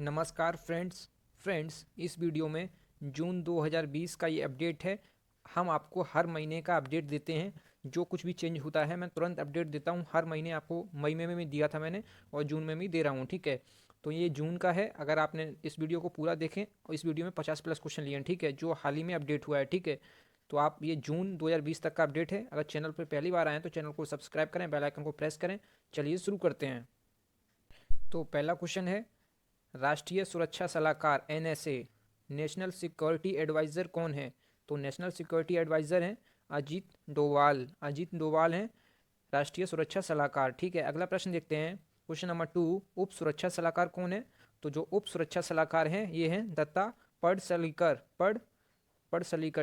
नमस्कार फ्रेंड्स इस वीडियो में जून 2020 का ये अपडेट है। हम आपको हर महीने का अपडेट देते हैं। जो कुछ भी चेंज होता है मैं तुरंत अपडेट देता हूँ। हर महीने आपको मई में भी दिया था मैंने और जून में भी दे रहा हूँ, ठीक है। तो ये जून का है। अगर आपने इस वीडियो को पूरा देखें और इस वीडियो में 50+ क्वेश्चन लिए हैं, ठीक है, जो हाल ही में अपडेट हुआ है, ठीक है। तो आप ये जून 2020 तक का अपडेट है। अगर चैनल पर पहली बार आए हैं तो चैनल को सब्सक्राइब करें, बेल आइकन को प्रेस करें। चलिए शुरू करते हैं। तो पहला क्वेश्चन है, राष्ट्रीय सुरक्षा सलाहकार एनएसए नेशनल सिक्योरिटी एडवाइज़र कौन है? तो नेशनल सिक्योरिटी एडवाइज़र हैं अजीत डोवाल हैं राष्ट्रीय सुरक्षा सलाहकार, ठीक है। अगला प्रश्न देखते हैं, क्वेश्चन नंबर 2। उप सुरक्षा सलाहकार कौन है? तो जो उप सुरक्षा सलाहकार हैं ये हैं दत्ता पढ़सलीकर,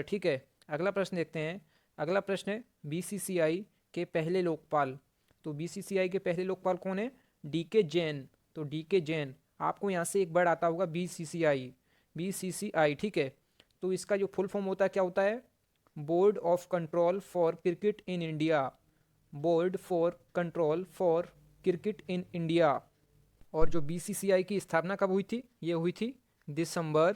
ठीक है। अगला प्रश्न देखते हैं। अगला प्रश्न है, बीसीसीआई के पहले लोकपाल। तो बीसीसीआई के पहले लोकपाल कौन है? डीके जैन। तो डीके जैन, आपको यहाँ से एक वर्ड आता होगा बीसीसीआई, ठीक है। तो इसका जो फुल फॉर्म होता है क्या होता है? Board of control for cricket in India. Board for control for cricket in India. और जो बीसीसीआई की स्थापना कब हुई थी? ये हुई थी दिसंबर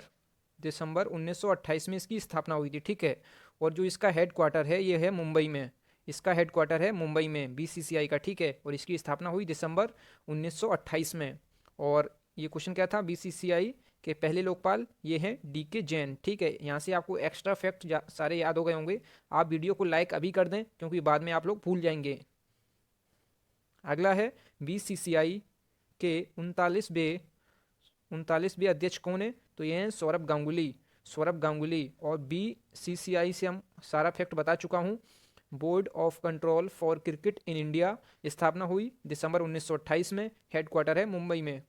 दिसंबर 1928 में इसकी स्थापना हुई थी, ठीक है। और जो इसका हेड क्वार्टर है ये है मुंबई में। इसका हेड क्वार्टर है मुंबई में बीसीसीआई का, ठीक है। और इसकी स्थापना हुई दिसंबर 1928 में। और ये क्वेश्चन क्या था? बीसीसीआई के पहले लोकपाल ये हैं डीके जैन, ठीक है। यहाँ से आपको एक्स्ट्रा फैक्ट सारे याद हो गए होंगे। आप वीडियो को लाइक अभी कर दें क्योंकि बाद में आप लोग भूल जाएंगे। अगला है, बीसीसीआई के 39वें अध्यक्ष कौन है? तो ये हैं सौरभ गांगुली। और बीसीसीआई से हम सारा फैक्ट बता चुका हूँ। Board of control for cricket in India स्थापना हुई दिसंबर 1928 में। हेड क्वार्टर है मुंबई में,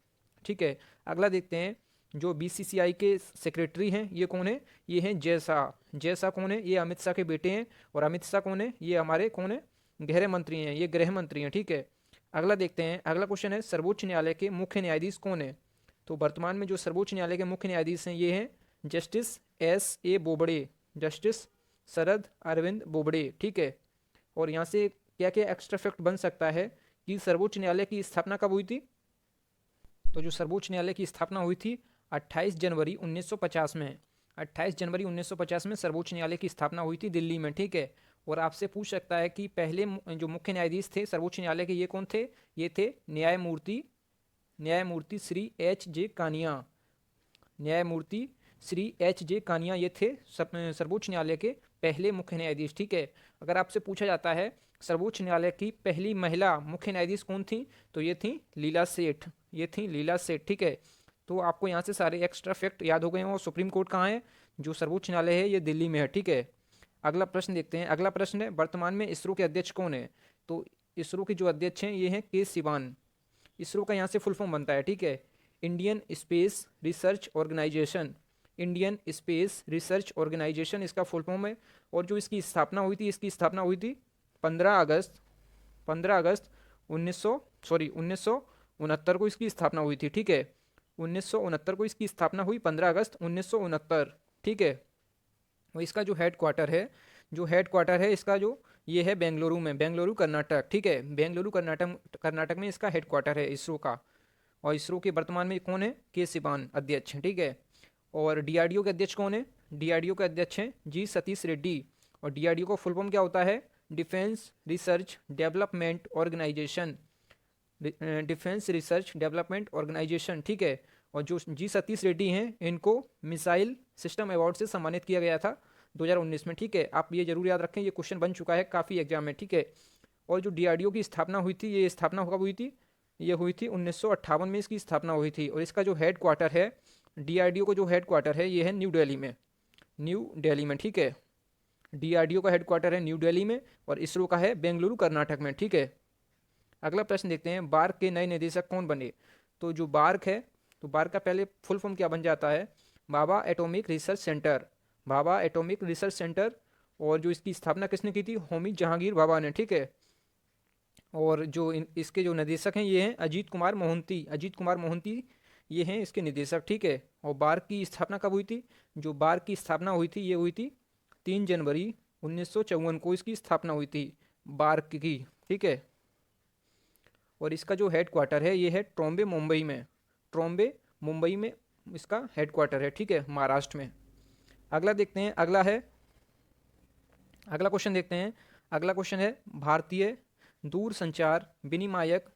ठीक है। अगला देखते हैं, जो बीसीसीआई के सेक्रेटरी हैं ये कौन है? ये हैं जय शाह। जय शाह कौन है? ये अमित शाह के बेटे हैं। और अमित शाह कौन है? ये हमारे कौन है? गृह मंत्री हैं, ये गृह मंत्री हैं, ठीक है। अगला देखते हैं। अगला क्वेश्चन है, सर्वोच्च न्यायालय के मुख्य न्यायाधीश कौन है? तो वर्तमान में जो सर्वोच्च न्यायालय के मुख्य न्यायाधीश हैं ये हैं justice S A Bobde, justice Sharad Arvind Bobde, ठीक है। और यहाँ से क्या क्या एक्स्ट्रा फैक्ट बन सकता है कि सर्वोच्च न्यायालय की स्थापना कब हुई थी? तो जो सर्वोच्च न्यायालय की स्थापना हुई थी 28 जनवरी 1950 में। 28 जनवरी 1950 में सर्वोच्च न्यायालय की स्थापना हुई थी दिल्ली में, ठीक है। और आपसे पूछ सकता है कि पहले जो मुख्य न्यायाधीश थे सर्वोच्च न्यायालय के ये कौन थे? ये थे न्यायमूर्ति श्री एच जे कानिया। न्यायमूर्ति श्री एच जे कानिया ये थे सर्वोच्च न्यायालय के पहले मुख्य न्यायाधीश, ठीक है। अगर आपसे पूछा जाता है सर्वोच्च न्यायालय की पहली महिला मुख्य न्यायाधीश कौन थी? तो ये थी लीला सेठ, ठीक है। तो आपको यहाँ से सारे एक्स्ट्रा फैक्ट याद हो गए हैं। और सुप्रीम कोर्ट कहाँ है? जो सर्वोच्च न्यायालय है ये दिल्ली में है, ठीक है। अगला प्रश्न देखते हैं। अगला प्रश्न है, वर्तमान में इसरो के अध्यक्ष कौन है? तो इसरो के जो अध्यक्ष हैं ये हैं के सिवान। इसरो का यहाँ से फुल फॉर्म बनता है, ठीक है, Indian Space Research Organisation. Indian Space Research Organisation इसका फुल फॉर्म है। और जो इसकी स्थापना हुई थी, इसकी स्थापना हुई थी 15 अगस्त 1969 को इसकी स्थापना हुई थी, ठीक है। 1969 को इसकी स्थापना हुई, 15 अगस्त 1969, ठीक है। और इसका जो हेड क्वार्टर है इसका जो ये है बेंगलुरु में, बेंगलुरु कर्नाटक, ठीक है। बेंगलुरु कर्नाटक में इसका हेड क्वार्टर है इसरो का। और इसरो के वर्तमान में कौन है? के सिवान अध्यक्ष, ठीक है। और डीआरडीओ के अध्यक्ष कौन है? डीआरडीओ के अध्यक्ष हैं जी सतीश रेड्डी। और डीआरडीओ का फुल फॉर्म क्या होता है? Defence Research Development Organisation. Defence Research Development Organisation, ठीक है। और जो जी सतीश रेड्डी हैं इनको मिसाइल सिस्टम अवार्ड से सम्मानित किया गया था 2019 में, ठीक है। आप ये जरूर याद रखें, ये क्वेश्चन बन चुका है काफ़ी एग्जाम में, ठीक है। और जो डीआरडीओ की स्थापना हुई थी, ये स्थापना कब हुई थी? ये हुई थी 1958 में इसकी स्थापना हुई थी। और इसका जो हेड क्वार्टर है, डीआरडीओ को जो हेड क्वार्टर है ये है न्यू दिल्ली में, ठीक है। डीआरडीओ का हेड क्वार्टर है न्यू दिल्ली में और इसरो का है बेंगलुरु कर्नाटक में, ठीक है। अगला प्रश्न देखते हैं, बार्क के नए निदेशक कौन बने? तो जो बार्क है, तो बार्क का पहले फुल फॉर्म क्या बन जाता है? Bhabha atomic research centre. Bhabha atomic research centre. और जो इसकी स्थापना किसने की थी? होमी जहांगीर भाभा ने, ठीक है। और जो इसके जो निदेशक हैं ये हैं अजीत कुमार मोहंती ये हैं इसके निदेशक, ठीक है। और बार्क की स्थापना कब हुई थी? जो बार्क की स्थापना हुई थी ये हुई थी 3 जनवरी 1954 को इसकी स्थापना हुई थी बार्क की, ठीक है। और इसका जो हेड क्वार्टर है ये है ट्रॉम्बे मुंबई में इसका हेडक्वार्टर है, ठीक है, महाराष्ट्र में। अगला देखते हैं, अगला क्वेश्चन देखते हैं। अगला क्वेश्चन है भारतीय दूरसंचार विनियामक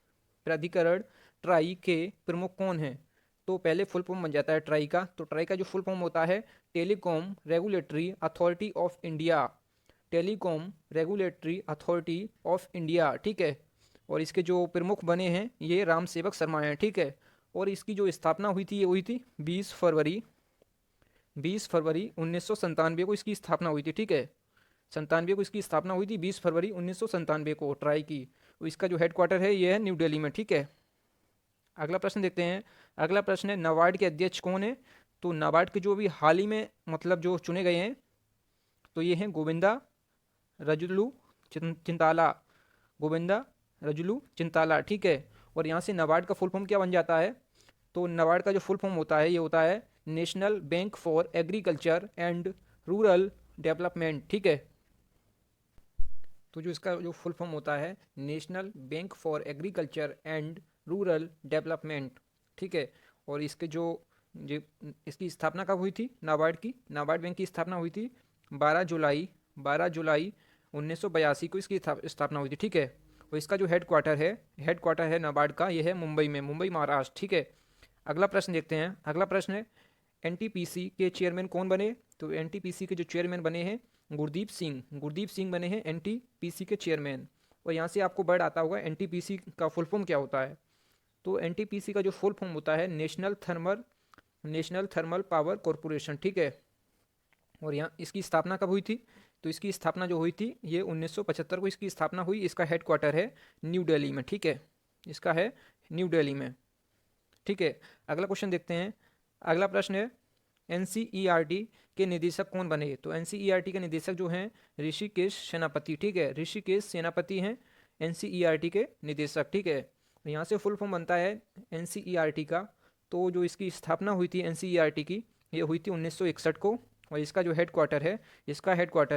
प्राधिकरण ट्राई के प्रमुख कौन हैं? तो पहले फुल फॉर्म बन जाता है ट्राई का। तो ट्राई का जो फुल फॉर्म होता है telecom regulatory authority of India, telecom regulatory authority of India, ठीक है। और इसके जो प्रमुख बने हैं ये राम सेवक शर्मा हैं, ठीक है। और इसकी जो स्थापना हुई थी ये हुई थी 20 फरवरी 1997 को इसकी स्थापना हुई थी, ठीक है। 97 को इसकी स्थापना हुई थी, 20 फरवरी 1997 को ट्राई की। तो इसका जो हेडक्वार्टर है ये है न्यू दिल्ली में, ठीक है। अगला प्रश्न देखते हैं। अगला प्रश्न है नाबार्ड के अध्यक्ष कौन है? तो नाबार्ड के जो भी हाल ही में मतलब जो चुने गए हैं तो ये हैं गोविंदा रजुलू चिंताला, गोविंदा रजुलू चिंताला, ठीक है। और यहाँ से नाबार्ड का फुल फॉर्म क्या बन जाता है? तो नाबार्ड का जो फुल फॉर्म होता है ये होता है national bank for agriculture and rural development, ठीक है। तो जो इसका जो फुल फॉर्म होता है national bank for agriculture and rural development, ठीक है। और इसके जो इसकी स्थापना कब हुई थी नाबार्ड की? नाबार्ड बैंक की स्थापना हुई थी 12 जुलाई 1982 को इसकी स्थापना हुई थी, ठीक है। और इसका जो हेडक्वार्टर है नाबार्ड का, ये है मुंबई में, मुंबई महाराष्ट्र, ठीक है। अगला प्रश्न देखते हैं। अगला प्रश्न है एनटीपीसी के चेयरमैन कौन बने? तो एनटीपीसी के जो चेयरमैन बने हैं गुरदीप सिंह बने हैं एनटीपीसी के चेयरमैन। और यहाँ से आपको वर्ड आता होगा एनटीपीसी का फुल फॉर्म क्या होता है? तो एनटीपीसी का जो फुल फॉर्म होता है नेशनल थर्मल पावर कॉरपोरेशन, ठीक है। और यहाँ इसकी स्थापना कब हुई थी? तो इसकी स्थापना जो हुई थी ये 1975 को इसकी स्थापना हुई। इसका हेडक्वार्टर है न्यू दिल्ली में, ठीक है। इसका है न्यू दिल्ली में, ठीक है। अगला क्वेश्चन देखते हैं। अगला प्रश्न है एनसीईआरटी के निदेशक कौन बने? तो एनसीईआरटी के निदेशक जो हैं ऋषिकेश सेनापति, ठीक है। ऋषिकेश सेनापति हैं एनसीईआरटी के निदेशक, ठीक है। यहाँ से फुल फॉर्म बनता है एनसीईआरटी का। तो जो इसकी स्थापना हुई थी एनसीईआरटी की ये हुई थी 1961 को। और इसका जो हेडक्वार्टर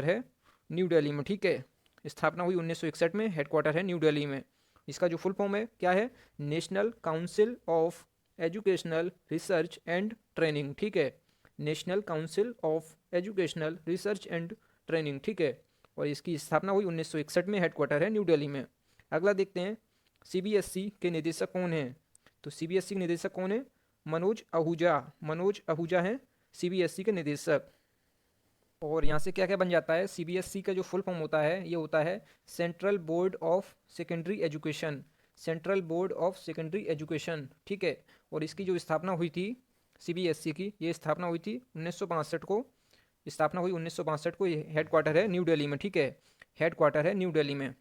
है न्यू दिल्ली में, ठीक है। स्थापना हुई 1961 में, हेडक्वार्टर है न्यू दिल्ली में। इसका जो फुल फॉर्म है क्या है? National council of educational research and training, ठीक है। National council of educational research and training, ठीक है। और इसकी स्थापना हुई 1961 में, हेडक्वार्टर है न्यू दिल्ली में। अगला देखते हैं सीबीएसई के निदेशक कौन हैं? तो सीबीएसई के निदेशक कौन है? मनोज आहूजा हैं सीबीएसई के निदेशक। और यहाँ से क्या क्या बन जाता है? सीबीएसई का जो फुल फॉर्म होता है ये होता है central board of secondary education, ठीक है। और इसकी जो स्थापना हुई थी सीबीएसई की, ये स्थापना हुई थी 1962 को। ये हेडक्वार्टर है न्यू दिल्ली में, ठीक है। हेडक्वार्टर है न्यू दिल्ली में।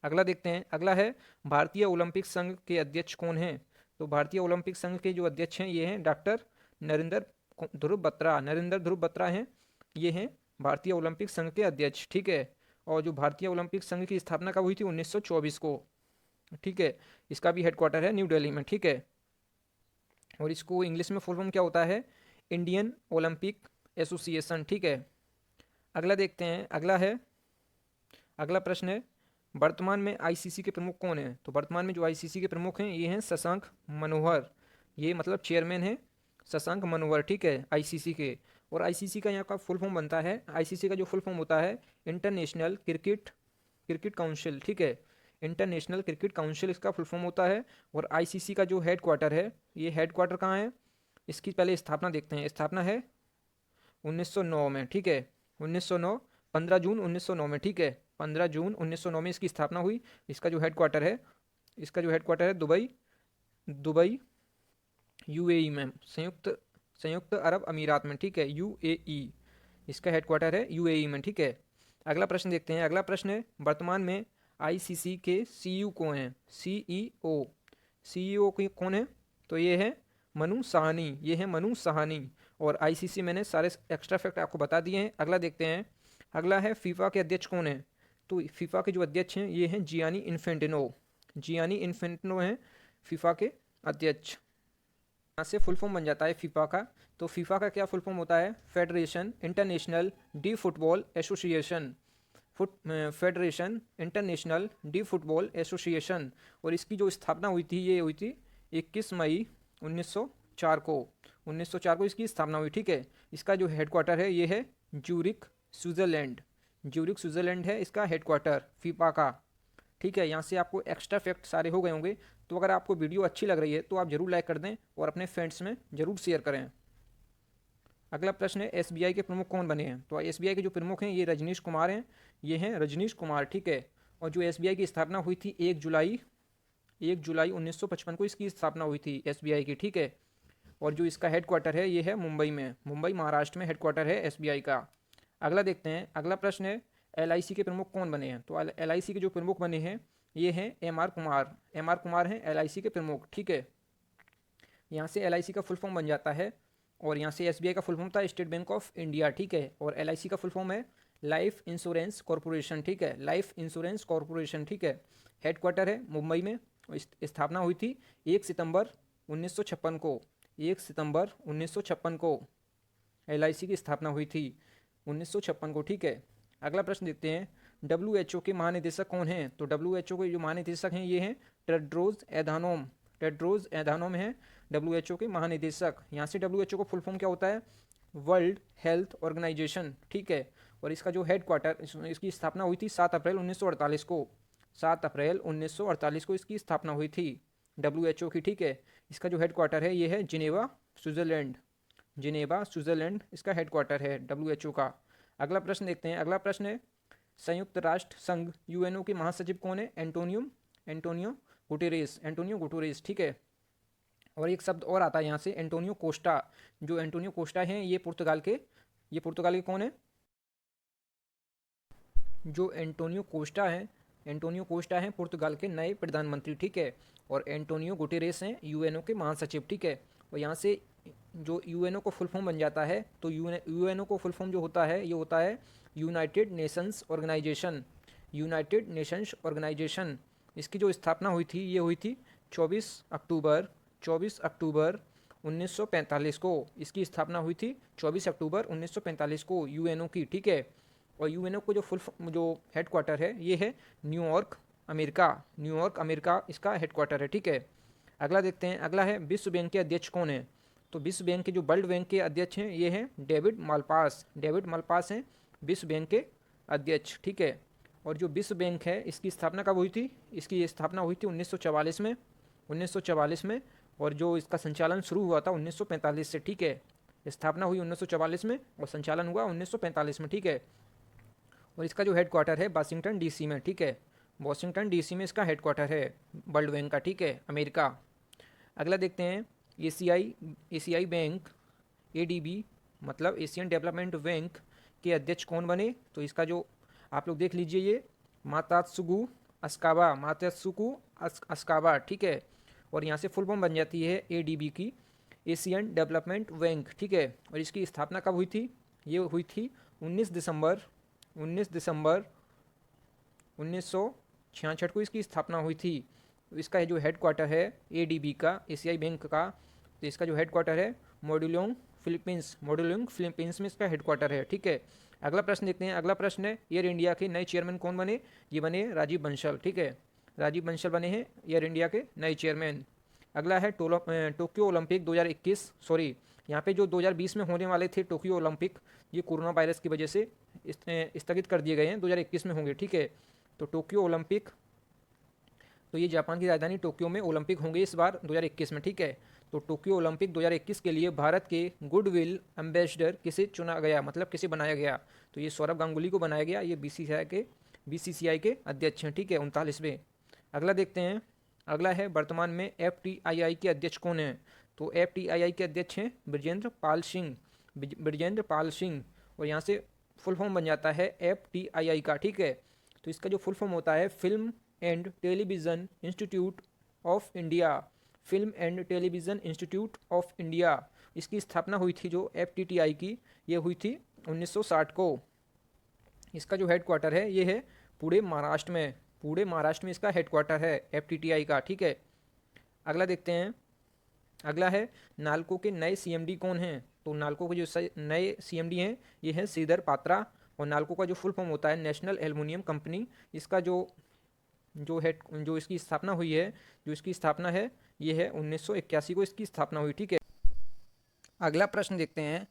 अगला देखते हैं। अगला है भारतीय ओलंपिक संघ के अध्यक्ष कौन हैं? तो भारतीय ओलंपिक संघ के जो अध्यक्ष हैं ये हैं डॉक्टर नरेंद्र ध्रुव बत्रा हैं। ये हैं भारतीय ओलंपिक संघ के अध्यक्ष, ठीक है। और जो भारतीय ओलंपिक संघ की स्थापना कब हुई थी? 1924 को, ठीक है। इसका भी हेडक्वार्टर है न्यू दिल्ली में, ठीक है। और इसको इंग्लिश में फुल फॉर्म क्या होता है? इंडियन ओलंपिक एसोसिएशन, ठीक है। अगला देखते हैं। अगला प्रश्न है वर्तमान में आईसीसी के प्रमुख कौन हैं? तो वर्तमान में जो आईसीसी के प्रमुख हैं ये हैं शशांक मनोहर, ये मतलब चेयरमैन हैं शशांक मनोहर, ठीक है, आईसीसी के। और आईसीसी का यहाँ का फुल फॉर्म बनता है, आईसीसी का जो फुल फॉर्म होता है इंटरनेशनल क्रिकेट काउंसिल, ठीक है। इंटरनेशनल क्रिकेट काउंसिल इसका फुल फॉर्म होता है। और आईसीसी का जो हेडक्वार्टर है ये हेडक्वार्टर कहाँ है? इसकी पहले स्थापना देखते हैं। स्थापना है 1909 में, ठीक है। 1909 15 जून 1909 में, ठीक है। 15 जून 1909 में इसकी स्थापना हुई। इसका जो हेडक्वार्टर है दुबई यूएई में, संयुक्त अरब अमीरात में, ठीक है, यूएई। इसका हेडक्वार्टर है यूएई में, ठीक है। अगला प्रश्न देखते हैं। अगला प्रश्न है वर्तमान में आईसीसी के सीईओ कौन हैं? सीईओ कौन है? तो ये है मनु साहनी। और आईसीसी मैंने सारे एक्स्ट्रा फैक्ट आपको बता दिए हैं। अगला देखते हैं। अगला है फीफा के अध्यक्ष कौन है? तो फीफा के जो अध्यक्ष हैं ये हैं जियानी इन्फेंटिनो हैं फीफा के अध्यक्ष। यहाँ से फुल फॉर्म बन जाता है फीफा का। तो फीफा का क्या फुल फॉर्म होता है? Federation international D football association. और इसकी जो स्थापना हुई थी ये हुई थी 21 मई 1904 को 1904 को इसकी स्थापना हुई, ठीक है। इसका जो हेडक्वार्टर है ये है ज्यूरिख स्विट्ज़रलैंड, ज्यूरिख स्विट्ज़रलैंड है इसका हेडक्वार्टर फीफा का, ठीक है। यहाँ से आपको एक्स्ट्रा फैक्ट सारे हो गए होंगे। तो अगर आपको वीडियो अच्छी लग रही है तो आप जरूर लाइक कर दें और अपने फ्रेंड्स में जरूर शेयर करें। अगला प्रश्न है एसबीआई के प्रमुख कौन बने हैं। तो एसबीआई के जो प्रमुख हैं ये रजनीश कुमार हैं, ये हैं रजनीश कुमार, ठीक है। और जो एसबीआई की स्थापना हुई थी 1 जुलाई 1955 को इसकी स्थापना हुई थी एसबीआई की, ठीक है। और जो इसका हेडक्वार्टर है ये है मुंबई में, मुंबई महाराष्ट्र में हेडक्वार्टर है एसबीआई का। अगला देखते हैं, अगला प्रश्न है एलआईसी के प्रमुख कौन बने हैं। तो एलआईसी के जो प्रमुख बने हैं ये हैं एमआर कुमार, एमआर कुमार हैं एलआईसी के प्रमुख, ठीक है। यहाँ से एलआईसी का फुल फॉर्म बन जाता है, और यहाँ से एसबीआई का फुल फॉर्म था स्टेट बैंक ऑफ इंडिया, ठीक है। और एलआईसी का फुल फॉर्म है लाइफ इंश्योरेंस कॉरपोरेशन, ठीक है, लाइफ इंश्योरेंस कॉरपोरेशन, ठीक है। हेडक्वार्टर है मुंबई में। स्थापना हुई थी 1 सितंबर 1956 को, 1 सितंबर 1956 को एलआईसी की स्थापना हुई थी 1956 को, ठीक है। अगला प्रश्न देखते हैं डब्ल्यूएचओ के महानिदेशक कौन हैं। तो डब्ल्यूएचओ के जो महानिदेशक हैं ये हैं टेड्रोस एधानोम, टेड्रोस एधानोम हैं डब्ल्यूएचओ के महानिदेशक। यहाँ से डब्ल्यूएचओ को फुल फॉर्म क्या होता है, वर्ल्ड हेल्थ ऑर्गेनाइजेशन, ठीक है। और इसका जो हेडक्वार्टर, इसकी स्थापना हुई थी 7 अप्रैल 1948 को, 7 अप्रैल 1948 को इसकी स्थापना हुई थी डब्ल्यूएचओ की, ठीक है। इसका जो हेडक्वार्टर है ये है जिनेवा स्विट्ज़रलैंड, जिनेवा स्विट्ज़रलैंड इसका हेडक्वार्टर है डब्ल्यूएचओ का। अगला प्रश्न देखते हैं, अगला प्रश्न है संयुक्त राष्ट्र संघ यूएनओ के महासचिव कौन है। एंटोनियो गुटेरेस, एंटोनियो गुटेरेस, ठीक है। और एक शब्द और आता है यहाँ से एंटोनियो कोस्टा, जो एंटोनियो कोस्टा हैं ये पुर्तगाल के कौन है, जो एंटोनियो कोस्टा हैं पुर्तगाल के नए प्रधानमंत्री, ठीक है। और एंटोनियो गुटेरेस हैं यूएनओ के महासचिव, ठीक है। और यहाँ से जो यूएनओ को फुल फॉर्म बन जाता है, तो यूएनओ को फुल फॉर्म जो होता है ये होता है United Nations Organisation, United Nations Organisation. इसकी जो स्थापना हुई थी ये हुई थी 24 अक्टूबर 1945 को, इसकी स्थापना हुई थी 24 अक्टूबर 1945 को यूएनओ की, ठीक है। और यूएनओ को जो हेडक्वार्टर है ये है न्यूयॉर्क अमेरिका इसका हेडक्वार्टर है, ठीक है। अगला देखते हैं, अगला है विश्व बैंक के अध्यक्ष कौन है। तो विश्व बैंक के जो वर्ल्ड बैंक के अध्यक्ष हैं ये हैं डेविड मालपास हैं विश्व बैंक के अध्यक्ष, ठीक है। और जो विश्व बैंक है इसकी स्थापना कब हुई थी, इसकी स्थापना हुई थी 1944 में, और जो इसका संचालन शुरू हुआ था 1945 से, ठीक है। स्थापना हुई 1944 में और संचालन हुआ 1945 में, ठीक है। और इसका जो हेडक्वार्टर है वाशिंगटन डीसी में, ठीक है, वाशिंगटन डीसी में इसका हेडक्वार्टर है वर्ल्ड बैंक का, ठीक है, अमेरिका। अगला देखते हैं एशियाई बैंक एडीबी मतलब एशियन डेवलपमेंट बैंक के अध्यक्ष कौन बने। तो इसका जो आप लोग देख लीजिए ये मात्सुगु अस्काबा, ठीक है। और यहाँ से फुल फॉर्म बन जाती है एडीबी की, एशियन डेवलपमेंट बैंक, ठीक है। और इसकी स्थापना कब हुई थी, ये हुई थी 19 दिसंबर 1966 को इसकी स्थापना हुई थी। इसका जो हेडक्वार्टर है एडीबी का, एशियाई बैंक का, तो इसका जो हेडक्वार्टर है मोडुलोंग फिलीपींस में इसका हेडक्वार्टर है, ठीक है। अगला प्रश्न देखते हैं, अगला प्रश्न है एयर इंडिया के नए चेयरमैन कौन बने। ये बने राजीव बंसल, ठीक है, राजीव बंसल बने हैं एयर इंडिया के नए चेयरमैन। अगला है टोक्यो ओलंपिक 2021, सॉरी यहाँ पे जो 2020 में होने वाले थे टोक्यो ओलंपिक, ये कोरोना वायरस की वजह से स्थगित कर दिए गए हैं, 2021 में होंगे, ठीक है। तो टोक्यो ओलंपिक, तो ये जापान की राजधानी टोक्यो में ओलंपिक होंगे इस बार 2021 में, ठीक है। तो टोक्यो ओलंपिक 2021 के लिए भारत के गुडविल एम्बेसडर किसे चुना गया, मतलब किसे बनाया गया। तो ये सौरभ गांगुली को बनाया गया, ये बीसीसीआई के अध्यक्ष हैं, ठीक है, 39वें। अगला देखते हैं, अगला है वर्तमान में एफटीआईआई के अध्यक्ष कौन हैं। तो एफटीआईआई के अध्यक्ष हैं ब्रजेंद्र पाल सिंह, और यहाँ से फुल फॉर्म बन जाता है एफटीआईआई का, ठीक है। तो इसका जो फुल फॉर्म होता है film and television institute of India. इसकी स्थापना हुई थी जो एफटीआईआई की, ये हुई थी 1960 को। इसका जो हेडक्वार्टर है ये है पुणे महाराष्ट्र में इसका हेडक्वार्टर है एफटीआईआई का, ठीक है। अगला देखते हैं, अगला है नाल्को के नए सीएमडी कौन हैं। तो नाल्को के जो नए सीएमडी हैं ये हैं श्रीधर पात्रा, और नाल्को का जो फुल फॉर्म होता है नेशनल एल्युमिनियम कंपनी। इसका जो इसकी स्थापना हुई है, जो इसकी स्थापना है ये है 1981 को इसकी स्थापना हुई, ठीक है। अगला प्रश्न देखते हैं।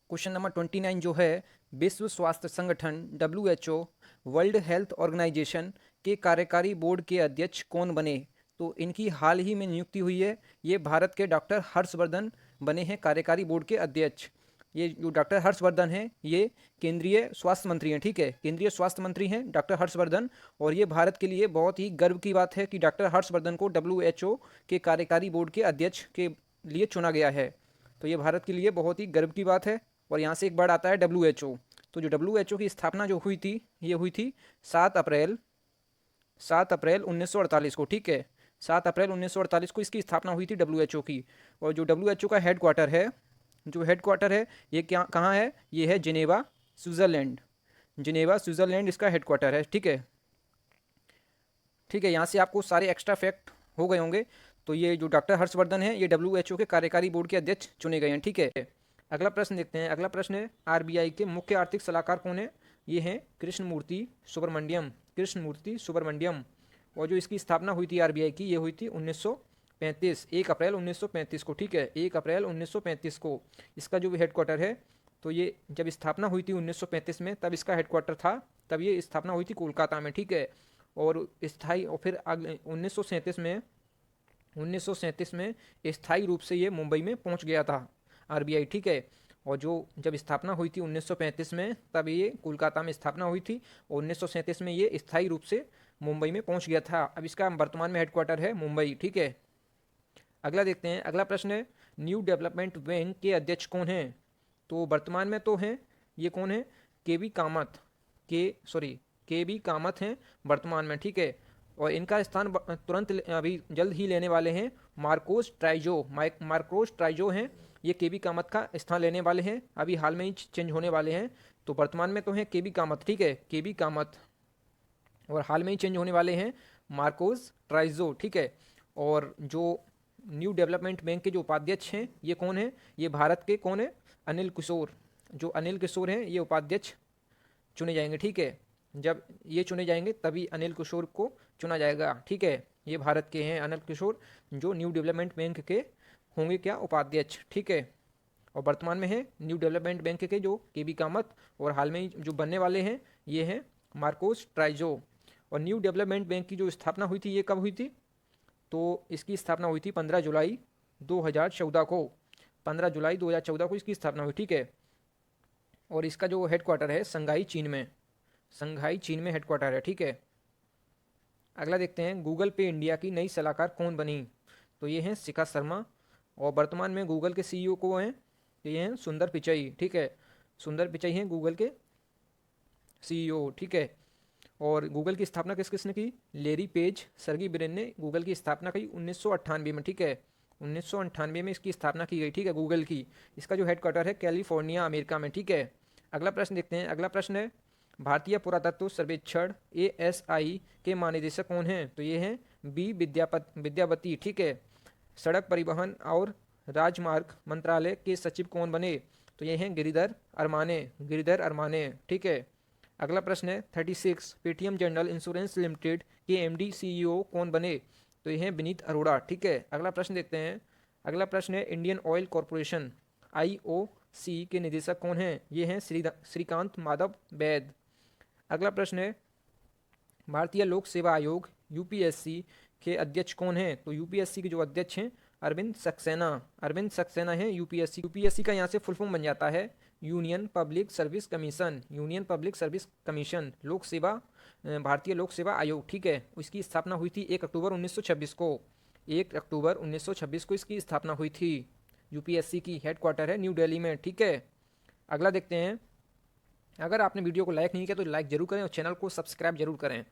क्वेश्चन नंबर 29 जो है, विश्व स्वास्थ्य संगठन WHO, वर्ल्ड हेल्थ ऑर्गेनाइजेशन के कार्यकारी बोर्ड के अध्यक्ष कौन बने? तो इनकी हाल ही में नियुक्ति हुई है। ये भारत के डॉक्टर हर्षवर्धन बने हैं कार्यकारी बोर्ड के अध्यक्ष। ये जो डॉक्टर हर्षवर्धन हैं ये केंद्रीय स्वास्थ्य मंत्री हैं, ठीक है, केंद्रीय स्वास्थ्य मंत्री हैं डॉक्टर हर्षवर्धन। और ये भारत के लिए बहुत ही गर्व की बात है कि डॉक्टर हर्षवर्धन को WHO के कार्यकारी बोर्ड के अध्यक्ष के लिए चुना गया है। तो ये भारत के लिए बहुत ही गर्व की बात है। और यहाँ से एक वर्ड आता है WHO। तो जो WHO की स्थापना जो हुई थी, ये हुई थी 7 अप्रैल 1948 को, ठीक है, 7 अप्रैल 1948 को इसकी स्थापना हुई थी WHO की। और जो WHO का हेड क्वार्टर है, जो हेड क्वार्टर है ये क्या कहाँ है? ये है जिनेवा, स्विट्ज़रलैंड। जिनेवा, स्विट्ज़रलैंड इसका हेड क्वार्टर है, ठीक है। ठीक है, यहाँ से आपको सारे एक्स्ट्रा फैक्ट हो गए होंगे। तो ये जो डॉक्टर हर्षवर्धन है ये WHO के कार्यकारी बोर्ड के अध्यक्ष चुने गए हैं, ठीक है। अगला प्रश्न देखते हैं। अगला प्रश्न है, RBI के मुख्य आर्थिक सलाहकार कौन है? ये हैं कृष्णमूर्ति सुब्रमण्यम, कृष्णमूर्ति सुब्रमण्यम। और जो इसकी स्थापना हुई थी RBI की, ये हुई थी 1935, 1 अप्रैल 1935 को, ठीक है, 1 अप्रैल 1935 को। इसका जो हेड क्वार्टर है, तो ये जब स्थापना हुई थी 1935 में, तब इसका हेड क्वार्टर था, तब ये स्थापना हुई थी कोलकाता में, ठीक है। और स्थायी, और फिर 1937 में स्थायी रूप से ये मुंबई में पहुंच गया था RBI, ठीक है। और जो जब स्थापना हुई थी 1935 में, तब ये कोलकाता में स्थापना हुई थी, और 1937 में ये स्थायी रूप से मुंबई में पहुंच गया था। अब इसका वर्तमान में हेडक्वार्टर है मुंबई, ठीक है। अगला देखते हैं। अगला प्रश्न है, न्यू डेवलपमेंट बैंक के अध्यक्ष कौन हैं? तो वर्तमान में तो हैं, ये कौन है? के बी कामत हैं वर्तमान में, ठीक है। और इनका स्थान तुरंत अभी जल्द ही लेने वाले हैं मार्कोस ट्राइजो हैं। ये के बी कामत का स्थान लेने वाले हैं, अभी हाल में ही चेंज होने वाले हैं। तो वर्तमान में तो हैं के बी कामत, ठीक है, के बी कामत, और हाल में ही चेंज होने वाले हैं मार्कोस ट्राइजो, ठीक है। और जो न्यू डेवलपमेंट बैंक के जो उपाध्यक्ष हैं ये कौन है? ये भारत के कौन है? अनिल किशोर। जो अनिल किशोर हैं ये उपाध्यक्ष चुने जाएंगे, ठीक है। जब ये चुने जाएंगे तभी अनिल किशोर को चुना जाएगा, ठीक है। ये भारत के हैं अनिल किशोर, जो न्यू डेवलपमेंट बैंक के होंगे क्या? उपाध्यक्ष, ठीक है। और वर्तमान में है न्यू डेवलपमेंट बैंक के जो के बी कामत, और हाल में ही जो बनने वाले हैं ये हैं मार्कोस ट्राइजो। और न्यू डेवलपमेंट बैंक की जो स्थापना हुई थी ये कब हुई थी? तो इसकी स्थापना हुई थी 15 जुलाई 2014 को, 15 जुलाई 2014 को इसकी स्थापना हुई, ठीक है। और इसका जो हेडक्वार्टर है संघाई चीन में, संघाई चीन में हेडक्वार्टर है, ठीक है। अगला देखते हैं, गूगल पे इंडिया की नई सलाहकार कौन बनी? तो ये हैं शिखा शर्मा। और वर्तमान में गूगल के CEO को हैं, ये हैं सुंदर पिचई, ठीक है। सुंदर पिचई हैं गूगल के CEO, ठीक है। और गूगल की स्थापना किस किसने की? लेरी पेज, सर्गी ब्रिन ने गूगल की स्थापना की 1998 में, ठीक है। 1998 में इसकी स्थापना की गई, ठीक है, गूगल की। इसका जो हेडक्वार्टर है कैलिफोर्निया, अमेरिका में, ठीक है। अगला प्रश्न देखते हैं। अगला प्रश्न है, भारतीय पुरातत्व सर्वेक्षण ASI के महानिदेशक कौन हैं? तो ये हैं बी विद्यावती, ठीक है। सड़क परिवहन और राजमार्ग मंत्रालय के सचिव कौन बने? तो ये हैं गिरिधर अरमाने, ठीक है। अगला प्रश्न है 36, पेटीएम जनरल इंश्योरेंस लिमिटेड के MD CEO कौन बने? तो ये हैं विनीत अरोड़ा, ठीक है। अगला प्रश्न देखते हैं। अगला प्रश्न है, इंडियन ऑयल कॉरपोरेशन IOC के निदेशक कौन हैं? ये हैं श्रीकांत माधव वैद। अगला प्रश्न है, भारतीय लोक सेवा आयोग UPSC के अध्यक्ष कौन हैं? तो UPSC के जो अध्यक्ष हैं अरविंद सक्सेना हैं UPSC का यहाँ से फुल फॉर्म बन जाता है यूनियन पब्लिक सर्विस कमीशन, लोक सेवा, भारतीय लोक सेवा आयोग, ठीक है। इसकी स्थापना हुई थी 1 अक्टूबर 1926 को, 1 अक्टूबर 1926 को इसकी स्थापना हुई थी। UPSC की हेडक्वार्टर है न्यू दिल्ली में, ठीक है। अगला देखते हैं। अगर आपने वीडियो को लाइक नहीं किया तो लाइक जरूर करें और चैनल को सब्सक्राइब जरूर करें।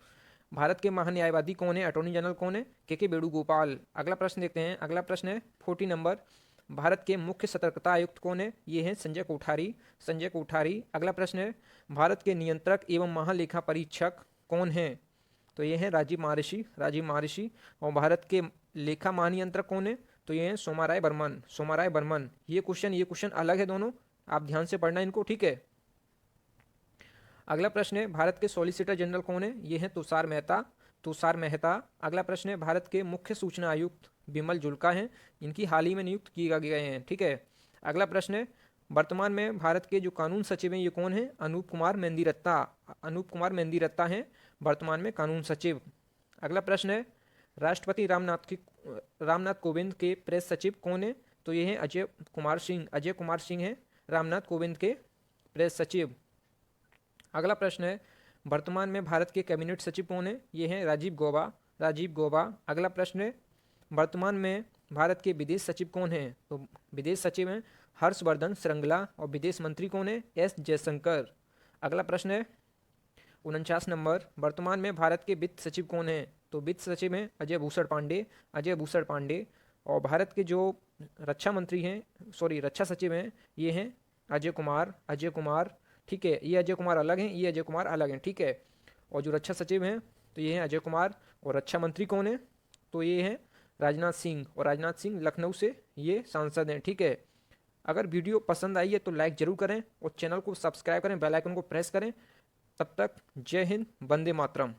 भारत के महान्यायवादी कौन है? अटॉर्नी जनरल कौन है? के वेणुगोपाल। अगला प्रश्न देखते हैं। अगला प्रश्न है 40 नंबर, भारत के मुख्य सतर्कता आयुक्त कौन है? ये हैं संजय कोठारी। अगला प्रश्न है, भारत के नियंत्रक एवं महालेखा परीक्षक कौन हैं? तो ये हैं राजीव महर्षि। और भारत के लेखा महानियंत्रक कौन है? तो ये हैं सोमाराय बर्मन। ये क्वेश्चन अलग है दोनों, आप ध्यान से पढ़ना इनको, ठीक है। अगला प्रश्न है, भारत के सॉलिसिटर जनरल कौन है? ये हैं तुषार मेहता। अगला प्रश्न है, भारत के मुख्य सूचना आयुक्त बिमल जुल्का हैं, इनकी हाल ही में नियुक्त किए गए हैं, ठीक है। अगला प्रश्न है, वर्तमान में भारत के जो कानून सचिव हैं ये कौन है? अनूप कुमार मेंदिरत्ता। अनूप कुमार मेंदिरत्ता हैं वर्तमान में कानून सचिव। अगला प्रश्न है, राष्ट्रपति रामनाथ कोविंद के प्रेस सचिव कौन है? तो ये हैं अजय कुमार सिंह। अजय कुमार सिंह हैं रामनाथ कोविंद के प्रेस सचिव। अगला प्रश्न है, वर्तमान में भारत के कैबिनेट सचिव कौन है? ये हैं राजीव गौबा। राजीव गौबा। अगला प्रश्न है, वर्तमान में भारत के विदेश सचिव कौन हैं? तो विदेश सचिव हैं हर्षवर्धन श्रृंगला। और विदेश मंत्री कौन है? एस जयशंकर। अगला प्रश्न है 49 नंबर, वर्तमान में भारत के वित्त सचिव कौन है? तो वित्त सचिव हैं अजय भूषण पांडे। अजय भूषण पांडे। और भारत के जो रक्षा मंत्री हैं, रक्षा सचिव हैं, ये हैं अजय कुमार। अजय कुमार, ठीक है, ये अजय कुमार अलग हैं, ये अजय कुमार अलग हैं, ठीक है। और जो रक्षा सचिव हैं तो ये हैं अजय कुमार। और रक्षा मंत्री कौन है? तो ये हैं राजनाथ सिंह। और राजनाथ सिंह लखनऊ से ये सांसद हैं, ठीक है। अगर वीडियो पसंद आई है तो लाइक जरूर करें और चैनल को सब्सक्राइब करें, बेल आइकन को प्रेस करें। तब तक जय हिंद, वंदे मातरम।